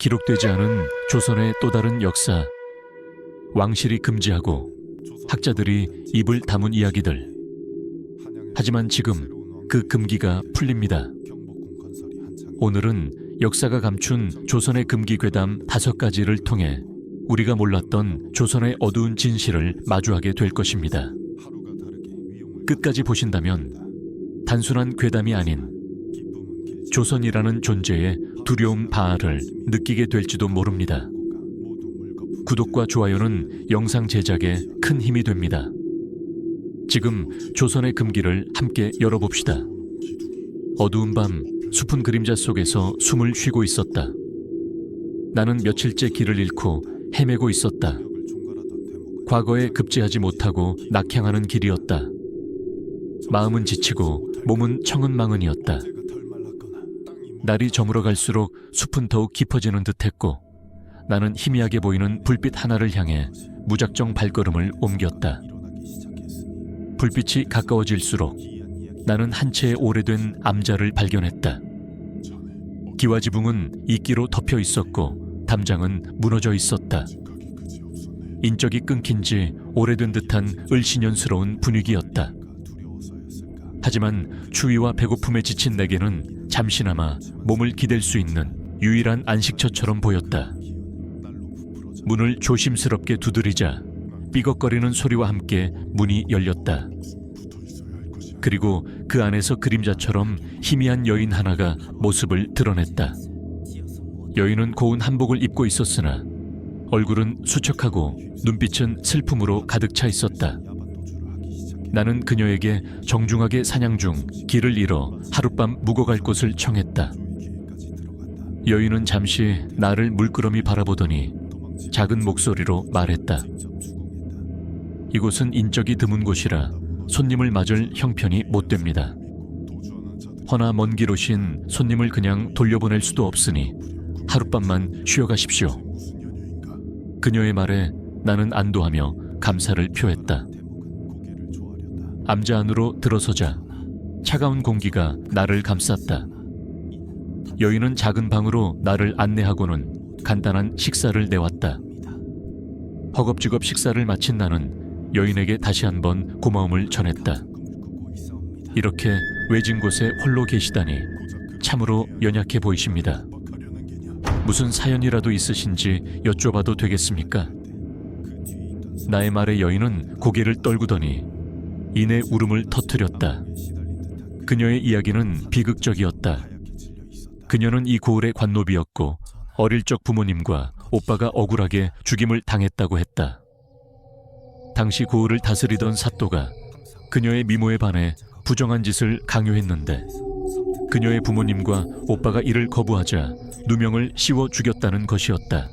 기록되지 않은 조선의 또 다른 역사, 왕실이 금지하고 학자들이 입을 다문 이야기들. 하지만 지금 그 금기가 풀립니다. 오늘은 역사가 감춘 조선의 금기 괴담 5가지를 통해 우리가 몰랐던 조선의 어두운 진실을 마주하게 될 것입니다. 끝까지 보신다면 단순한 괴담이 아닌 조선이라는 존재의 두려움 바알을 느끼게 될지도 모릅니다. 구독과 좋아요는 영상 제작에 큰 힘이 됩니다. 지금 조선의 금기를 함께 열어봅시다. 어두운 밤 숲은 그림자 속에서 숨을 쉬고 있었다. 나는 며칠째 길을 잃고 헤매고 있었다. 과거에 급제하지 못하고 낙향하는 길이었다. 마음은 지치고 몸은 청은망은이었다. 날이 저물어 갈수록 숲은 더욱 깊어지는 듯했고 나는 희미하게 보이는 불빛 하나를 향해 무작정 발걸음을 옮겼다. 불빛이 가까워질수록 나는 한 채의 오래된 암자를 발견했다. 기와지붕은 이끼로 덮여 있었고 담장은 무너져 있었다. 인적이 끊긴 지 오래된 듯한 을씨년스러운 분위기였다. 하지만 추위와 배고픔에 지친 내게는 잠시나마 몸을 기댈 수 있는 유일한 안식처처럼 보였다. 문을 조심스럽게 두드리자 삐걱거리는 소리와 함께 문이 열렸다. 그리고 그 안에서 그림자처럼 희미한 여인 하나가 모습을 드러냈다. 여인은 고운 한복을 입고 있었으나 얼굴은 수척하고 눈빛은 슬픔으로 가득 차 있었다. 나는 그녀에게 정중하게 사냥 중 길을 잃어 하룻밤 묵어갈 곳을 청했다. 여인은 잠시 나를 물끄러미 바라보더니 작은 목소리로 말했다. 이곳은 인적이 드문 곳이라 손님을 맞을 형편이 못 됩니다. 허나 먼 길 오신 손님을 그냥 돌려보낼 수도 없으니 하룻밤만 쉬어가십시오. 그녀의 말에 나는 안도하며 감사를 표했다. 암자 안으로 들어서자 차가운 공기가 나를 감쌌다. 여인은 작은 방으로 나를 안내하고는 간단한 식사를 내왔다. 허겁지겁 식사를 마친 나는 여인에게 다시 한번 고마움을 전했다. 이렇게 외진 곳에 홀로 계시다니 참으로 연약해 보이십니다. 무슨 사연이라도 있으신지 여쭤봐도 되겠습니까? 나의 말에 여인은 고개를 떨구더니 이내 울음을 터뜨렸다. 그녀의 이야기는 비극적이었다. 그녀는 이 고을의 관노비였고 어릴 적 부모님과 오빠가 억울하게 죽임을 당했다고 했다. 당시 고을을 다스리던 사또가 그녀의 미모에 반해 부정한 짓을 강요했는데 그녀의 부모님과 오빠가 이를 거부하자 누명을 씌워 죽였다는 것이었다.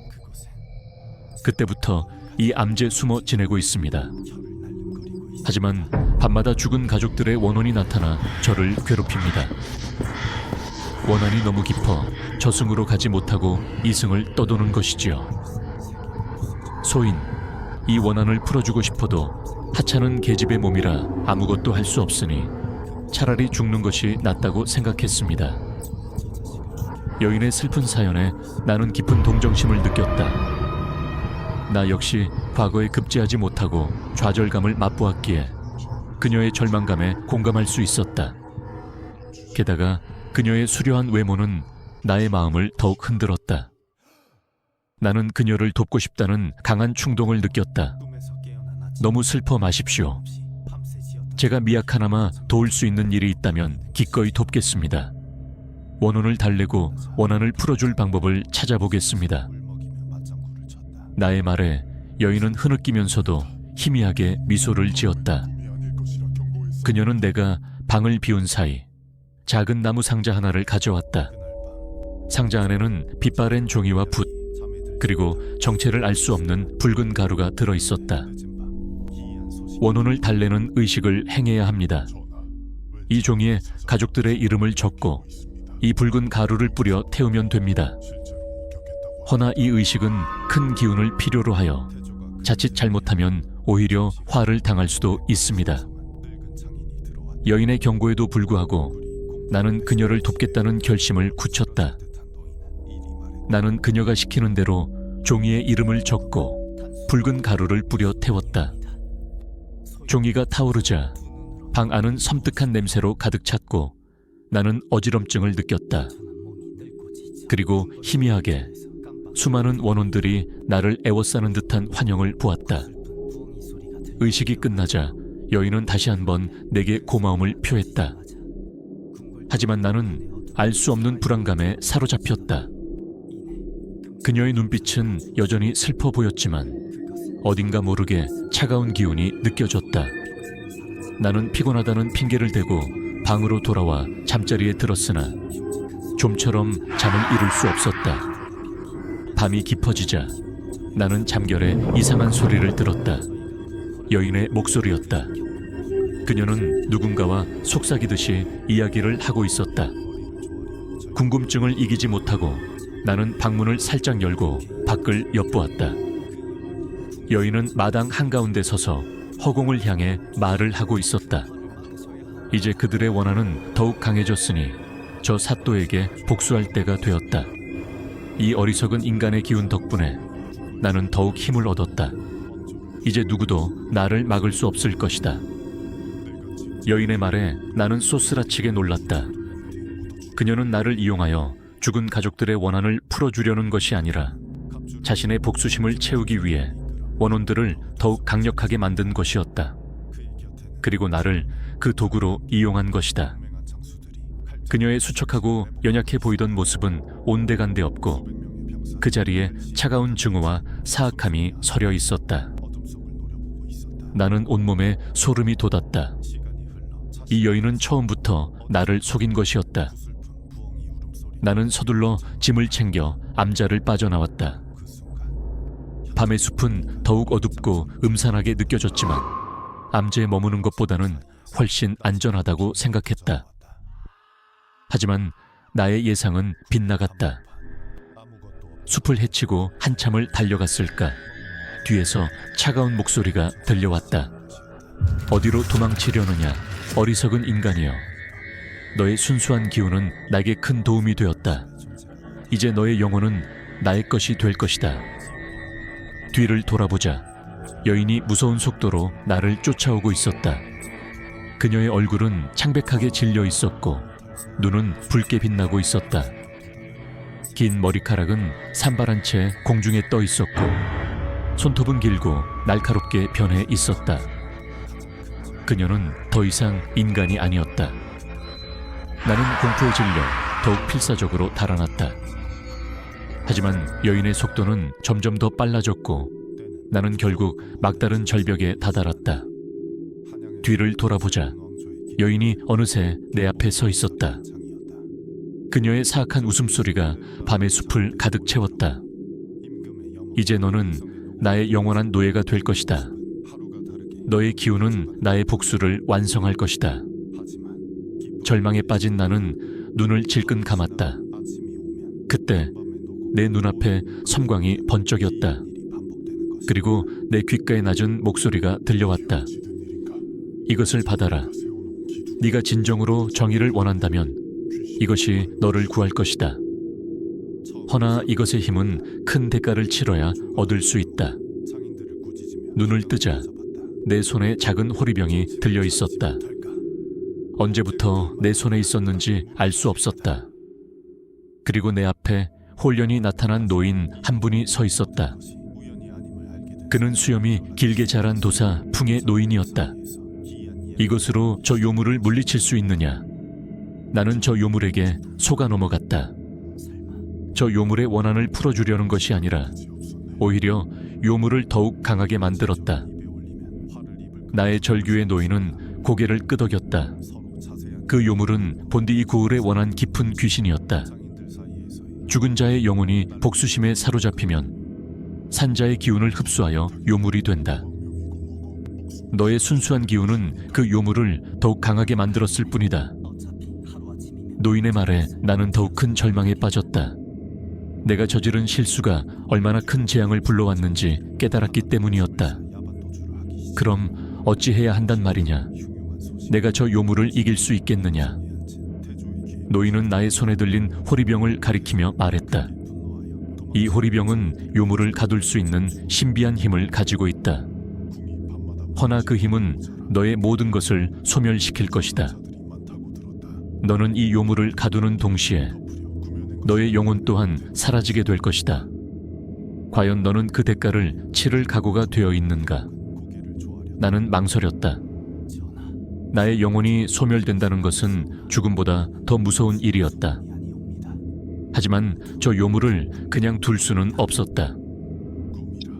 그때부터 이 암제 숨어 지내고 있습니다. 하지만 밤마다 죽은 가족들의 원혼이 나타나 저를 괴롭힙니다. 원한이 너무 깊어 저승으로 가지 못하고 이승을 떠도는 것이지요. 소인, 이 원한을 풀어주고 싶어도 하찮은 계집의 몸이라 아무것도 할 수 없으니 차라리 죽는 것이 낫다고 생각했습니다. 여인의 슬픈 사연에 나는 깊은 동정심을 느꼈다. 나 역시 과거에 급제하지 못하고 좌절감을 맛보았기에 그녀의 절망감에 공감할 수 있었다. 게다가 그녀의 수려한 외모는 나의 마음을 더욱 흔들었다. 나는 그녀를 돕고 싶다는 강한 충동을 느꼈다. 너무 슬퍼 마십시오. 제가 미약하나마 도울 수 있는 일이 있다면 기꺼이 돕겠습니다. 원혼을 달래고 원한을 풀어줄 방법을 찾아보겠습니다. 나의 말에 여인은 흐느끼면서도 희미하게 미소를 지었다. 그녀는 내가 방을 비운 사이 작은 나무 상자 하나를 가져왔다. 상자 안에는 빛바랜 종이와 붓, 그리고 정체를 알 수 없는 붉은 가루가 들어있었다. 원혼을 달래는 의식을 행해야 합니다. 이 종이에 가족들의 이름을 적고 이 붉은 가루를 뿌려 태우면 됩니다. 허나 이 의식은 큰 기운을 필요로 하여 자칫 잘못하면 오히려 화를 당할 수도 있습니다. 여인의 경고에도 불구하고 나는 그녀를 돕겠다는 결심을 굳혔다. 나는 그녀가 시키는 대로 종이에 이름을 적고 붉은 가루를 뿌려 태웠다. 종이가 타오르자 방 안은 섬뜩한 냄새로 가득 찼고 나는 어지럼증을 느꼈다. 그리고 희미하게 수많은 원혼들이 나를 애워싸는 듯한 환영을 보았다. 의식이 끝나자 여인은 다시 한번 내게 고마움을 표했다. 하지만 나는 알 수 없는 불안감에 사로잡혔다. 그녀의 눈빛은 여전히 슬퍼 보였지만 어딘가 모르게 차가운 기운이 느껴졌다. 나는 피곤하다는 핑계를 대고 방으로 돌아와 잠자리에 들었으나 좀처럼 잠을 이룰 수 없었다. 밤이 깊어지자 나는 잠결에 이상한 소리를 들었다. 여인의 목소리였다. 그녀는 누군가와 속삭이듯이 이야기를 하고 있었다. 궁금증을 이기지 못하고 나는 방문을 살짝 열고 밖을 엿보았다. 여인은 마당 한가운데 서서 허공을 향해 말을 하고 있었다. 이제 그들의 원한은 더욱 강해졌으니 저 사또에게 복수할 때가 되었다. 이 어리석은 인간의 기운 덕분에 나는 더욱 힘을 얻었다. 이제 누구도 나를 막을 수 없을 것이다. 여인의 말에 나는 쏘스라치게 놀랐다. 그녀는 나를 이용하여 죽은 가족들의 원한을 풀어주려는 것이 아니라 자신의 복수심을 채우기 위해 원혼들을 더욱 강력하게 만든 것이었다. 그리고 나를 그 도구로 이용한 것이다. 그녀의 수척하고 연약해 보이던 모습은 온데간데 없고 그 자리에 차가운 증오와 사악함이 서려 있었다. 나는 온몸에 소름이 돋았다. 이 여인은 처음부터 나를 속인 것이었다. 나는 서둘러 짐을 챙겨 암자를 빠져나왔다. 밤의 숲은 더욱 어둡고 음산하게 느껴졌지만 암제에 머무는 것보다는 훨씬 안전하다고 생각했다. 하지만 나의 예상은 빗나갔다. 숲을 헤치고 한참을 달려갔을까 뒤에서 차가운 목소리가 들려왔다. 어디로 도망치려느냐 어리석은 인간이여. 너의 순수한 기운은 나에게 큰 도움이 되었다. 이제 너의 영혼은 나의 것이 될 것이다. 뒤를 돌아보자 여인이 무서운 속도로 나를 쫓아오고 있었다. 그녀의 얼굴은 창백하게 질려 있었고 눈은 붉게 빛나고 있었다. 긴 머리카락은 산발한 채 공중에 떠 있었고 손톱은 길고 날카롭게 변해 있었다. 그녀는 더 이상 인간이 아니었다. 나는 공포에 질려 더욱 필사적으로 달아났다. 하지만 여인의 속도는 점점 더 빨라졌고 나는 결국 막다른 절벽에 다다랐다. 뒤를 돌아보자 여인이 어느새 내 앞에 서 있었다. 그녀의 사악한 웃음소리가 밤의 숲을 가득 채웠다. 이제 너는 나의 영원한 노예가 될 것이다. 너의 기운은 나의 복수를 완성할 것이다. 절망에 빠진 나는 눈을 질끈 감았다. 그때 내 눈앞에 섬광이 번쩍였다. 그리고 내 귓가에 낮은 목소리가 들려왔다. 이것을 받아라. 네가 진정으로 정의를 원한다면 이것이 너를 구할 것이다. 허나 이것의 힘은 큰 대가를 치러야 얻을 수 있다. 눈을 뜨자 내 손에 작은 호리병이 들려 있었다. 언제부터 내 손에 있었는지 알 수 없었다. 그리고 내 앞에 홀연히 나타난 노인 한 분이 서 있었다. 그는 수염이 길게 자란 도사 풍의 노인이었다. 이것으로 저 요물을 물리칠 수 있느냐? 나는 저 요물에게 속아 넘어갔다. 저 요물의 원한을 풀어주려는 것이 아니라 오히려 요물을 더욱 강하게 만들었다. 나의 절규의 노인은 고개를 끄덕였다. 그 요물은 본디 이 고을에 원한 깊은 귀신이었다. 죽은 자의 영혼이 복수심에 사로잡히면 산자의 기운을 흡수하여 요물이 된다. 너의 순수한 기운은 그 요물을 더욱 강하게 만들었을 뿐이다. 노인의 말에 나는 더욱 큰 절망에 빠졌다. 내가 저지른 실수가 얼마나 큰 재앙을 불러왔는지 깨달았기 때문이었다. 그럼 어찌해야 한단 말이냐? 내가 저 요물을 이길 수 있겠느냐? 노인은 나의 손에 들린 호리병을 가리키며 말했다. 이 호리병은 요물을 가둘 수 있는 신비한 힘을 가지고 있다. 허나 그 힘은 너의 모든 것을 소멸시킬 것이다. 너는 이 요물을 가두는 동시에 너의 영혼 또한 사라지게 될 것이다. 과연 너는 그 대가를 치를 각오가 되어 있는가? 나는 망설였다. 나의 영혼이 소멸된다는 것은 죽음보다 더 무서운 일이었다. 하지만 저 요물을 그냥 둘 수는 없었다.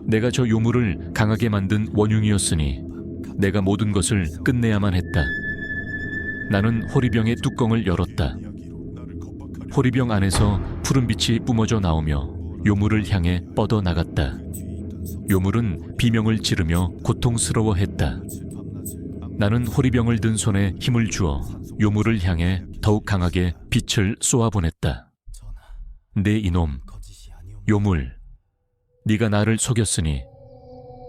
내가 저 요물을 강하게 만든 원흉이었으니 내가 모든 것을 끝내야만 했다. 나는 호리병의 뚜껑을 열었다. 호리병 안에서 푸른빛이 뿜어져 나오며 요물을 향해 뻗어나갔다. 요물은 비명을 지르며 고통스러워했다. 나는 호리병을 든 손에 힘을 주어 요물을 향해 더욱 강하게 빛을 쏘아보냈다. 내 이놈, 요물, 네가 나를 속였으니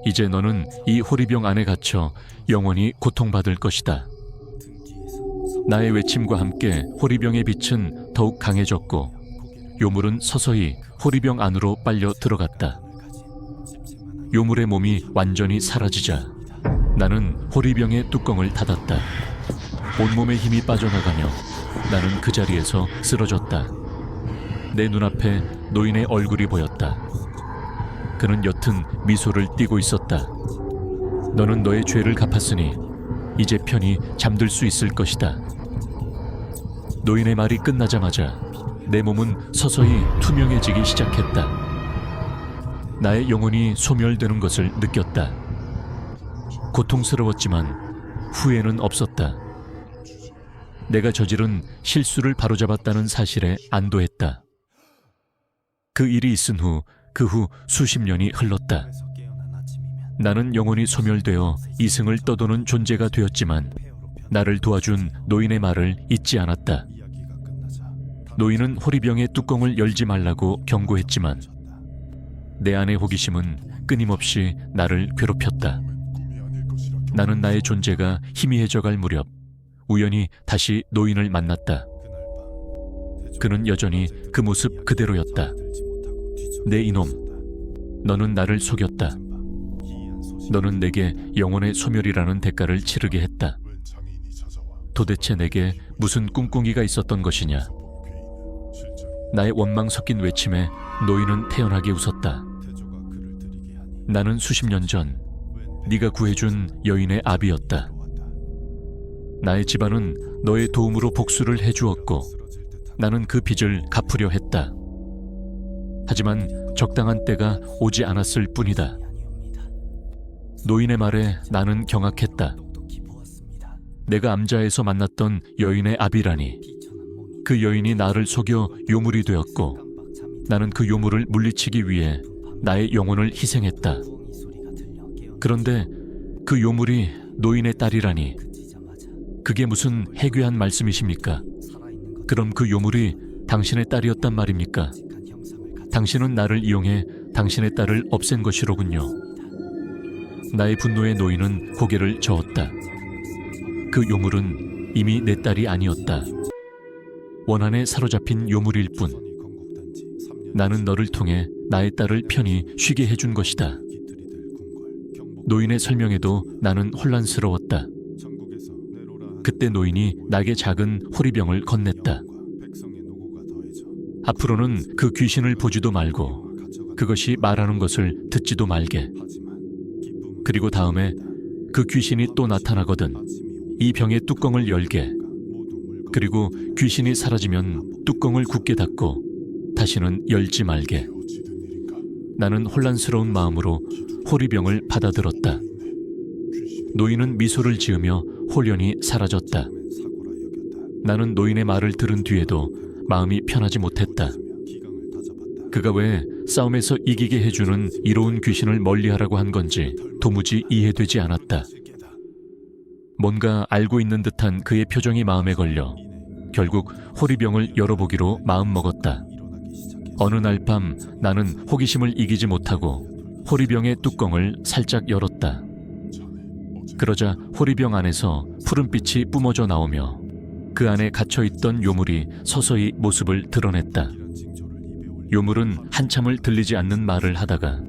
이제 너는 이 호리병 안에 갇혀 영원히 고통받을 것이다. 나의 외침과 함께 호리병의 빛은 더욱 강해졌고 요물은 서서히 호리병 안으로 빨려 들어갔다. 요물의 몸이 완전히 사라지자 나는 호리병의 뚜껑을 닫았다. 온몸의 힘이 빠져나가며 나는 그 자리에서 쓰러졌다. 내 눈앞에 노인의 얼굴이 보였다. 그는 옅은 미소를 띠고 있었다. 너는 너의 죄를 갚았으니 이제 편히 잠들 수 있을 것이다. 노인의 말이 끝나자마자 내 몸은 서서히 투명해지기 시작했다. 나의 영혼이 소멸되는 것을 느꼈다. 고통스러웠지만 후회는 없었다. 내가 저지른 실수를 바로잡았다는 사실에 안도했다. 그 일이 있은 후 그 후 수십 년이 흘렀다. 나는 영혼이 소멸되어 이승을 떠도는 존재가 되었지만 나를 도와준 노인의 말을 잊지 않았다. 노인은 호리병의 뚜껑을 열지 말라고 경고했지만 내 안의 호기심은 끊임없이 나를 괴롭혔다. 나는 나의 존재가 희미해져갈 무렵 우연히 다시 노인을 만났다. 그는 여전히 그 모습 그대로였다. 내 이놈, 너는 나를 속였다. 너는 내게 영혼의 소멸이라는 대가를 치르게 했다. 도대체 내게 무슨 꿍꿍이가 있었던 것이냐? 나의 원망 섞인 외침에 노인은 태연하게 웃었다. 나는 수십 년 전 네가 구해준 여인의 아비였다. 나의 집안은 너의 도움으로 복수를 해주었고 나는 그 빚을 갚으려 했다. 하지만 적당한 때가 오지 않았을 뿐이다. 노인의 말에 나는 경악했다. 내가 암자에서 만났던 여인의 아비라니. 그 여인이 나를 속여 요물이 되었고 나는 그 요물을 물리치기 위해 나의 영혼을 희생했다. 그런데 그 요물이 노인의 딸이라니. 그게 무슨 해괴한 말씀이십니까? 그럼 그 요물이 당신의 딸이었단 말입니까? 당신은 나를 이용해 당신의 딸을 없앤 것이로군요. 나의 분노에 노인은 고개를 저었다. 그 요물은 이미 내 딸이 아니었다. 원한에 사로잡힌 요물일 뿐. 나는 너를 통해 나의 딸을 편히 쉬게 해준 것이다. 노인의 설명에도 나는 혼란스러웠다. 그때 노인이 나에게 작은 호리병을 건넸다. 앞으로는 그 귀신을 보지도 말고 그것이 말하는 것을 듣지도 말게. 그리고 다음에 그 귀신이 또 나타나거든 이 병의 뚜껑을 열게. 그리고 귀신이 사라지면 뚜껑을 굳게 닫고 다시는 열지 말게. 나는 혼란스러운 마음으로 호리병을 받아들었다. 노인은 미소를 지으며 홀연히 사라졌다. 나는 노인의 말을 들은 뒤에도 마음이 편하지 못했다. 그가 왜 싸움에서 이기게 해주는 이로운 귀신을 멀리하라고 한 건지 도무지 이해되지 않았다. 뭔가 알고 있는 듯한 그의 표정이 마음에 걸려 결국 호리병을 열어보기로 마음먹었다. 어느 날 밤 나는 호기심을 이기지 못하고 호리병의 뚜껑을 살짝 열었다. 그러자 호리병 안에서 푸른빛이 뿜어져 나오며 그 안에 갇혀있던 요물이 서서히 모습을 드러냈다. 요물은 한참을 들리지 않는 말을 하다가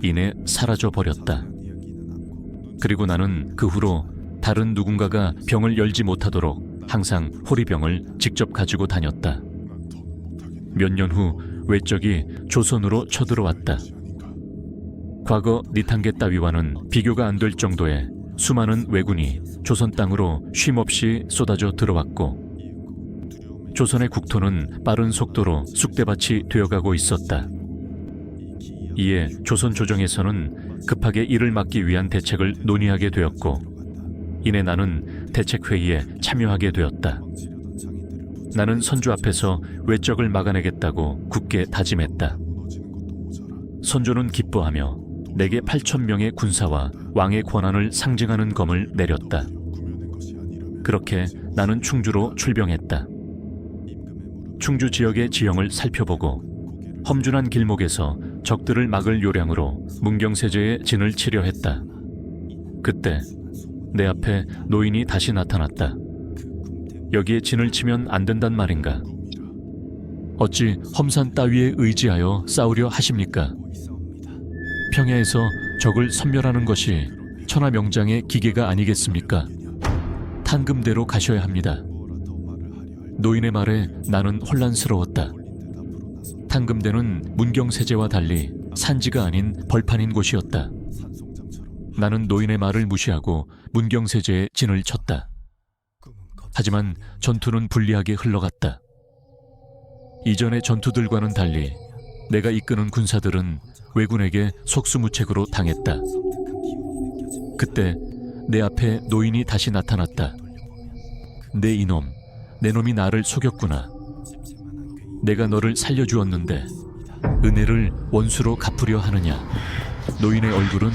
이내 사라져 버렸다. 그리고 나는 그 후로 다른 누군가가 병을 열지 못하도록 항상 호리병을 직접 가지고 다녔다. 몇 년 후 외적이 조선으로 쳐들어왔다. 과거 니탄게 따위와는 비교가 안 될 정도의 수많은 왜군이 조선 땅으로 쉼없이 쏟아져 들어왔고, 조선의 국토는 빠른 속도로 쑥대밭이 되어가고 있었다. 이에 조선 조정에서는 급하게 이를 막기 위한 대책을 논의하게 되었고, 이내 나는 대책회의에 참여하게 되었다. 나는 선조 앞에서 외적을 막아내겠다고 굳게 다짐했다. 선조는 기뻐하며 내게 8,000명의 군사와 왕의 권한을 상징하는 검을 내렸다. 그렇게 나는 충주로 출병했다. 충주 지역의 지형을 살펴보고 험준한 길목에서 적들을 막을 요량으로 문경세제의 진을 치려 했다. 그때 내 앞에 노인이 다시 나타났다. 여기에 진을 치면 안 된단 말인가? 어찌 험산 따위에 의지하여 싸우려 하십니까? 평야에서 적을 섬멸하는 것이 천하명장의 기계가 아니겠습니까? 탄금대로 가셔야 합니다. 노인의 말에 나는 혼란스러웠다. 탄금대는 문경세제와 달리 산지가 아닌 벌판인 곳이었다. 나는 노인의 말을 무시하고 문경세제에 진을 쳤다. 하지만 전투는 불리하게 흘러갔다. 이전의 전투들과는 달리 내가 이끄는 군사들은 왜군에게 속수무책으로 당했다. 그때 내 앞에 노인이 다시 나타났다. 내 이놈, 내 놈이 나를 속였구나. 내가 너를 살려주었는데 은혜를 원수로 갚으려 하느냐. 노인의 얼굴은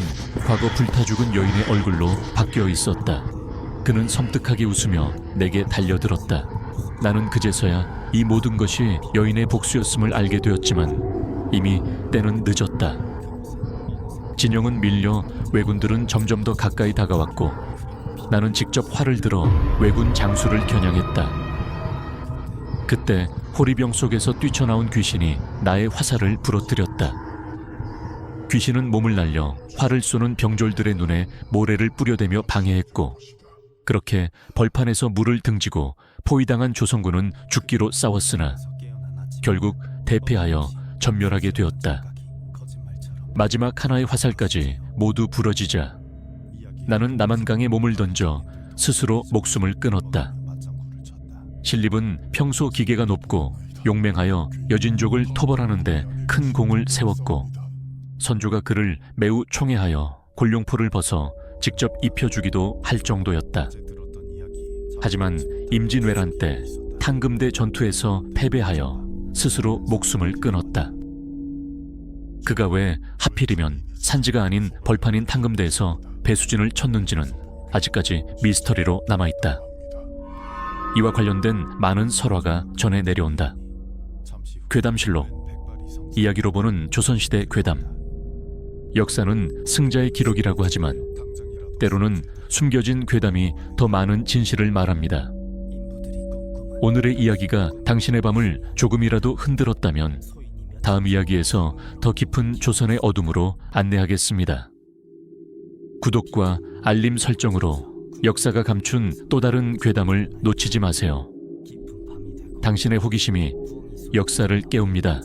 과거 불타 죽은 여인의 얼굴로 바뀌어 있었다. 그는 섬뜩하게 웃으며 내게 달려들었다. 나는 그제서야 이 모든 것이 여인의 복수였음을 알게 되었지만 이미 때는 늦었다. 진영은 밀려 왜군들은 점점 더 가까이 다가왔고, 나는 직접 활을 들어 왜군 장수를 겨냥했다. 그때 호리병 속에서 뛰쳐나온 귀신이 나의 화살을 부러뜨렸다. 귀신은 몸을 날려 활을 쏘는 병졸들의 눈에 모래를 뿌려대며 방해했고, 그렇게 벌판에서 물을 등지고 포위당한 조선군은 죽기로 싸웠으나 결국 대패하여 전멸하게 되었다. 마지막 하나의 화살까지 모두 부러지자 나는 남한강에 몸을 던져 스스로 목숨을 끊었다. 신립은 평소 기계가 높고 용맹하여 여진족을 토벌하는데 큰 공을 세웠고, 선조가 그를 매우 총애하여 골룡포를 벗어 직접 입혀주기도 할 정도였다. 하지만 임진왜란 때 탄금대 전투에서 패배하여 스스로 목숨을 끊었다. 그가 왜 하필이면 산지가 아닌 벌판인 탄금대에서 배수진을 쳤는지는 아직까지 미스터리로 남아있다. 이와 관련된 많은 설화가 전해 내려온다. 괴담실록, 이야기로 보는 조선시대 괴담. 역사는 승자의 기록이라고 하지만 때로는 숨겨진 괴담이 더 많은 진실을 말합니다. 오늘의 이야기가 당신의 밤을 조금이라도 흔들었다면 다음 이야기에서 더 깊은 조선의 어둠으로 안내하겠습니다. 구독과 알림 설정으로 역사가 감춘 또 다른 괴담을 놓치지 마세요. 당신의 호기심이 역사를 깨웁니다.